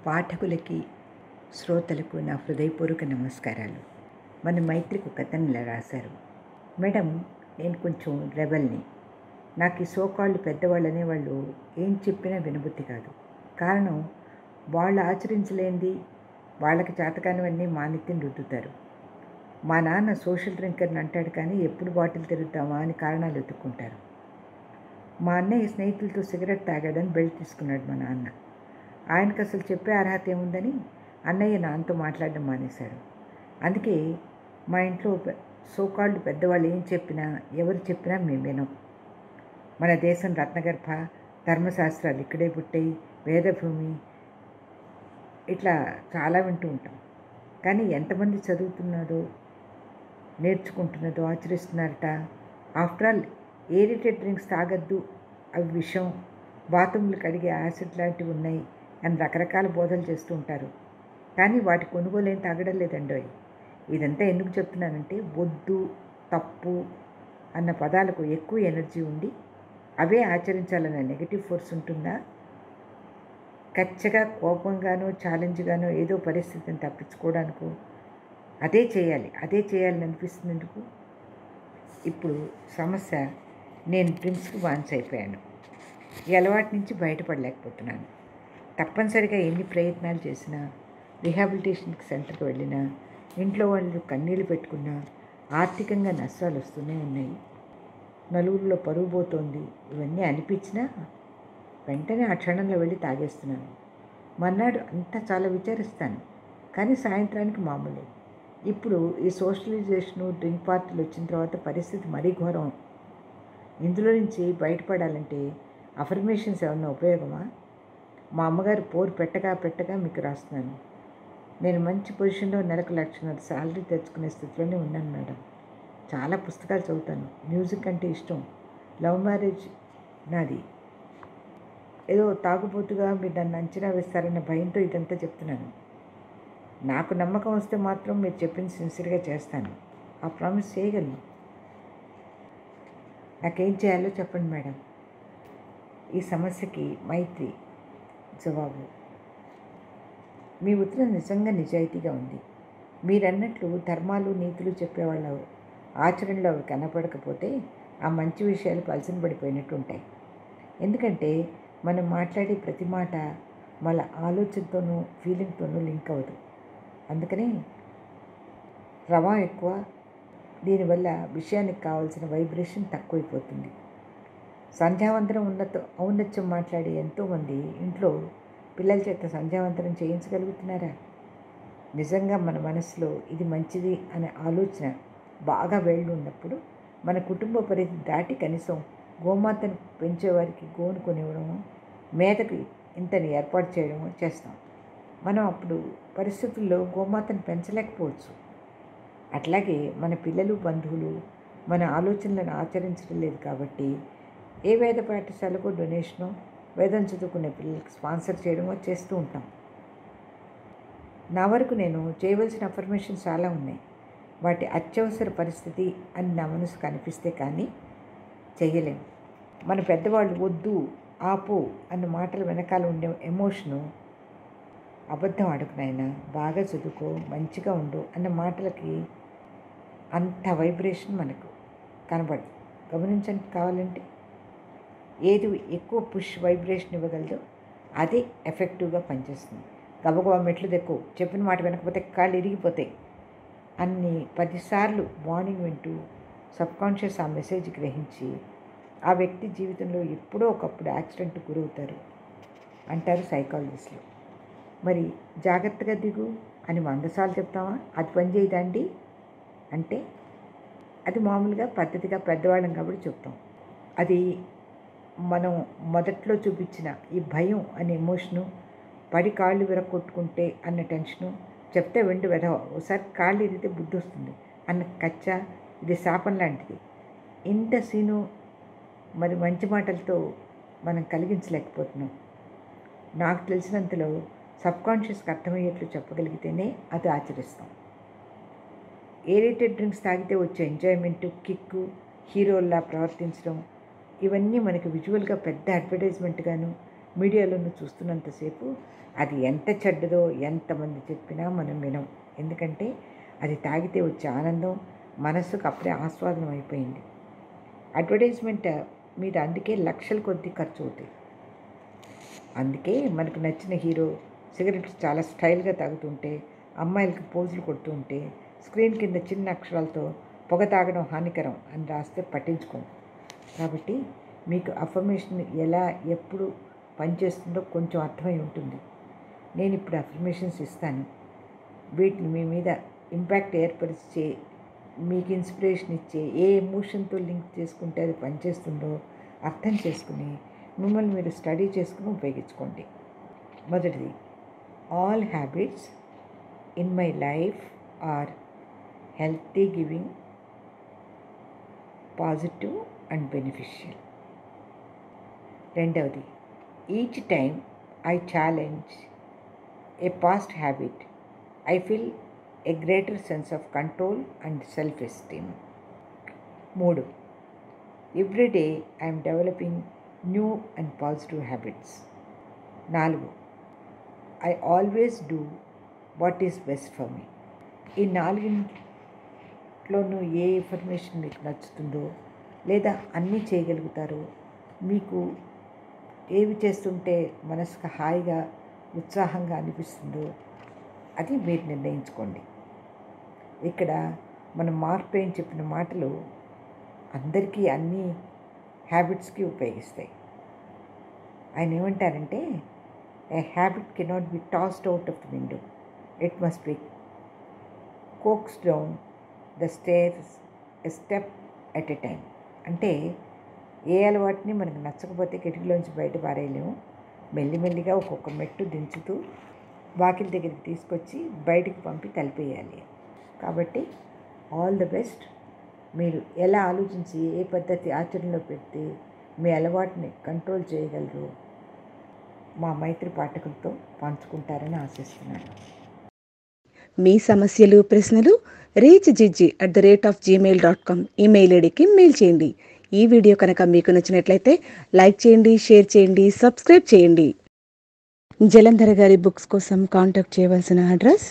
పాఠకులకి, శ్రోతలకు నా హృదయపూర్వక నమస్కారాలు. మన మైత్రికి ఒక అతను ఇలా రాశారు. మేడం, నేను కొంచెం రెబెల్‌ని. నాకు ఈ సోకాల్డ్ పెద్దవాళ్ళు అనేవాళ్ళు ఏం చెప్పినా వినబుద్ధి కాదు. కారణం, వాళ్ళు ఆచరించలేనిది, వాళ్ళకి చేతకానివన్నీ మా నెత్తిన రుద్దుతారు. మా నాన్న సోషల్ డ్రింకర్‌ని అంటాడు కానీ ఎప్పుడు బాటిల్ తెరుద్దామా అని కారణాలు వెతుక్కుంటారు. మా అన్నయ్య స్నేహితులతో సిగరెట్ తాగాడని బెల్ట్ తీసుకున్నాడు మా నాన్న. ఆయనకు అసలు చెప్పే అర్హత ఏముందని అన్నయ్య నాన్నతో మాట్లాడడం మానేశాడు. అందుకే మా ఇంట్లో సోకాల్డ్ పెద్దవాళ్ళు ఏం చెప్పినా, ఎవరు చెప్పినా మేము వినం. మన దేశం రత్నగర్భ, ధర్మశాస్త్రాలు ఇక్కడే పుట్టాయి, వేదభూమి, ఇట్లా చాలా వింటూ ఉంటాం. కానీ ఎంతమంది చదువుతున్నదో, నేర్చుకుంటున్నదో, ఆచరిస్తున్నారట. ఆఫ్టర్ ఆల్ ఏరిటెడ్ డ్రింక్స్ తాగద్దు, అవి విషం, బాత్రూమ్లు కడిగే యాసిడ్ లాంటివి ఉన్నాయి అని రకరకాల బోధలు చేస్తూ ఉంటారు. కానీ వాటి కొనుగోలు ఏం తాగడం లేదండోయ్. ఇదంతా ఎందుకు చెప్తున్నానంటే, వద్దు, తప్పు అన్న పదాలకు ఎక్కువ ఎనర్జీ ఉండి అవే ఆచరించాలన్న నెగటివ్ ఫోర్స్ ఉంటుందా? కచ్చగా కోపంగానో, ఛాలెంజ్గానో ఏదో పరిస్థితిని తప్పించుకోవడానికో అదే చేయాలని అనిపిస్తుంది ఎందుకు? ఇప్పుడు సమస్య, నేను డ్రింక్స్కి బానిస అయిపోయాను. ఈ అలవాటు నుంచి బయటపడలేకపోతున్నాను. తప్పనిసరిగా ఎన్ని ప్రయత్నాలు చేసినా, రీహాబిలిటేషన్కి సెంటర్కి వెళ్ళినా, ఇంట్లో వాళ్ళు కన్నీళ్ళు పెట్టుకున్నా ఆర్థికంగా నష్టాలు వస్తూనే ఉన్నాయి. నలుగురిలో పరువు పోతోంది. ఇవన్నీ అనిపించినా వెంటనే ఆ క్షణంలో వెళ్ళి తాగేస్తున్నాను. మర్నాడు అంతా చాలా విచారిస్తాను, కానీ సాయంత్రానికి మామూలే. ఇప్పుడు ఈ సోషలైజేషను, డ్రింక్ పార్టీలు వచ్చిన తర్వాత పరిస్థితి మరీ ఘోరం. ఇందులో నుంచి బయటపడాలంటే అఫర్మేషన్స్ ఏమన్నా ఉపయోగమా? మా అమ్మగారు పోరు పెట్టగా మీకు రాస్తున్నాను. నేను మంచి పొజిషన్లో నెలకు 1,00,000 శాలరీ తెచ్చుకునే స్థితిలోనే ఉన్నాను మేడం. చాలా పుస్తకాలు చదువుతాను. మ్యూజిక్ అంటే ఇష్టం. లవ్ మ్యారేజ్ నాది. ఏదో తాగుబోతుగా మీరు నన్ను అంచనా వేస్తారన్న భయంతో ఇదంతా చెప్తున్నాను. నాకు నమ్మకం వస్తే మాత్రం మీరు చెప్పింది సిన్సియర్గా చేస్తాను. ఆ ప్రామిస్ చేయగలను. నాకేం చేయాలో చెప్పండి మేడం. ఈ సమస్యకి మైత్రి జవాబు. మీ ఉత్తరం నిజంగా నిజాయితీగా ఉంది. మీరన్నట్లు ధర్మాలు, నీతులు చెప్పేవాళ్ళ ఆచరణలో అవి కనపడకపోతే ఆ మంచి విషయాలు పలసన పడిపోయినట్టు ఉంటాయి. ఎందుకంటే మనం మాట్లాడే ప్రతి మాట మన ఆలోచనతోనూ, ఫీలింగ్తోనూ లింక్ అవ్వదు. అందుకనే రవా ఎక్కువ, దీనివల్ల విషయానికి కావాల్సిన వైబ్రేషన్ తక్కువైపోతుంది. సంధ్యావందనం ఔన్నత్యం మాట్లాడే ఎంతోమంది ఇంట్లో పిల్లల చేత సంధ్యావందనం చేయించగలుగుతున్నారా? నిజంగా మన మనసులో ఇది మంచిది అనే ఆలోచన బాగా వేళ్ళు ఉన్నప్పుడు మన కుటుంబ పరిధి దాటి కనీసం గోమాతను పెంచేవారికి గోను కొనివ్వడము, మేతకి ఇంతని ఏర్పాటు చేయడము చేస్తాం. మనం అప్పుడు పరిస్థితుల్లో గోమాతను పెంచలేకపోవచ్చు. అట్లాగే మన పిల్లలు, బంధువులు మన ఆలోచనలను ఆచరించడం లేదు కాబట్టి ఏ వేద పాఠశాలకు డొనేషనో, వేదం చదువుకునే పిల్లలకి స్పాన్సర్ చేయడమో చేస్తూ ఉంటాం. నా వరకు నేను చేయవలసిన అఫర్మేషన్స్ చాలా ఉన్నాయి. వాటి అత్యవసర పరిస్థితి అని నా మనసుకు అనిపిస్తే కానీ చెయ్యలేము. మన పెద్దవాళ్ళు వద్దు, ఆపు అన్న మాటల వెనకాల ఉండే ఎమోషను, అబద్ధం ఆడుకునైనా, బాగా చదువుకో, మంచిగా ఉండు అన్న మాటలకి అంత వైబ్రేషన్ మనకు కనబడదు. గమనించండి కావాలంటే. ఏది ఎక్కువ పుష్ వైబ్రేషన్ ఇవ్వగలదో అదే ఎఫెక్టివ్గా పనిచేస్తుంది. గబగబా మెట్లు దెక్కువ, చెప్పిన మాట వినకపోతే కాళ్ళు ఇరిగిపోతాయి అన్ని 10 సార్లు వార్నింగ్ వింటూ సబ్కాన్షియస్ ఆ మెసేజ్ గ్రహించి ఆ వ్యక్తి జీవితంలో ఎప్పుడో ఒకప్పుడు యాక్సిడెంట్కి గురవుతారు అంటారు సైకాలజిస్టులు. మరి జాగ్రత్తగా దిగు అని 100 సార్లు చెప్తామా? అది పని చేయదండి అంటే అది మామూలుగా పద్ధతిగా పెద్దవాళ్ళం కాబట్టి చెప్తాం. అది మనం మొదట్లో చూపించిన ఈ భయం అనే ఎమోషను, పడి కాళ్ళు విరగొట్టుకుంటే అన్న టెన్షను, చెప్తే వెండి వెధవ, ఒకసారి కాళ్ళు ఇరిగితే బుద్ధి వస్తుంది అన్న కచ్చ, ఇది శాపం లాంటిది. ఇంత సీను మరి మంచి మాటలతో మనం కలిగించలేకపోతున్నాం. నాకు తెలిసినంతలో సబ్కాన్షియస్కి అర్థమయ్యేట్లు చెప్పగలిగితేనే అది ఆచరిస్తాం. ఏరేటెడ్ డ్రింక్స్ తాగితే వచ్చే ఎంజాయ్మెంటు, కిక్కు, హీరోల్లా ప్రవర్తించడం, ఇవన్నీ మనకి విజువల్గా పెద్ద అడ్వర్టైజ్మెంట్గాను, మీడియాలోనూ చూస్తున్నంతసేపు అది ఎంత చెడ్డదో ఎంతమంది చెప్పినా మనం వినం. ఎందుకంటే అది తాగితే వచ్చే ఆనందం మనస్సుకు అప్పుడే ఆస్వాదనం అయిపోయింది. అడ్వర్టైజ్మెంట్ మీద అందుకే లక్షల కొద్దీ ఖర్చు అవుతాయి. అందుకే మనకు నచ్చిన హీరో సిగరెట్స్ చాలా స్టైల్గా తాగుతుంటే, అమ్మాయిలకి పోజులు కొడుతూ ఉంటే స్క్రీన్ కింద చిన్న అక్షరాలతో పొగ తాగడం హానికరం అని రాస్తే పట్టించుకోం. కాబట్టి మీకు అఫర్మేషన్ ఎలా ఎప్పుడు పనిచేస్తుందో కొంచెం అర్థమై ఉంటుంది. నేను ఇప్పుడు అఫర్మేషన్స్ ఇస్తాను. వీటిని మీ మీద ఇంపాక్ట్ ఏర్పరిచే, మీకు ఇన్స్పిరేషన్ ఇచ్చే, ఏ ఎమోషన్తో లింక్ చేసుకుంటే అది పనిచేస్తుందో అర్థం చేసుకుని మిమ్మల్ని మీరు స్టడీ చేసుకుని ఉపయోగించుకోండి. మొదటిది, all habits in my life are healthy, giving, positive and beneficial. రెండవది, each time I challenge a past habit I feel a greater sense of control and self esteem. 3, every day I'm developing new and positive habits. 4, I always do what is best for me. ఈ 4లోనూ ఏ information మీకు నచ్చుతుందో లేదా అన్నీ చేయగలుగుతారో, మీకు ఏవి చేస్తుంటే మనసుకు హాయిగా ఉత్సాహంగా అనిపిస్తుందో అది మీరు నిర్ణయించుకోండి. ఇక్కడ మన మార్క్ ట్వైన్ చెప్పిన మాటలు అందరికీ అన్ని హ్యాబిట్స్కి ఉపయోగిస్తాయి. ఆయన ఏమంటారంటే, a habit cannot be tossed out of the window, it must be coaxed down the stairs a step at a time. అంటే ఏ అలవాటుని మనకు నచ్చకపోతే కిటికీలోంచి బయట పారేయలేము. మెల్లిమెల్లిగా ఒక్కొక్క మెట్టు దించుతూ వాకిలి దగ్గరికి తీసుకొచ్చి బయటికి పంపి తలిపేయాలి. కాబట్టి ఆల్ ద బెస్ట్. మీరు ఎలా ఆలోచించి ఏ పద్ధతి ఆచరణలో పెడితే మీ అలవాటుని కంట్రోల్ చేయగలరు మా మైత్రి పాఠకులతో పంచుకుంటారని ఆశిస్తున్నాను. మీ సమస్యలు, ప్రశ్నలు reachgigi@gmail.com ఈమెయిల్ ఐడికి మెయిల్ చేయండి. ఈ వీడియో కనుక మీకు నచ్చినట్లయితే లైక్ చేయండి, షేర్ చేయండి, సబ్స్క్రైబ్ చేయండి. జలంధర్ గారి బుక్స్ కోసం కాంటాక్ట్ చేయవలసిన అడ్రస్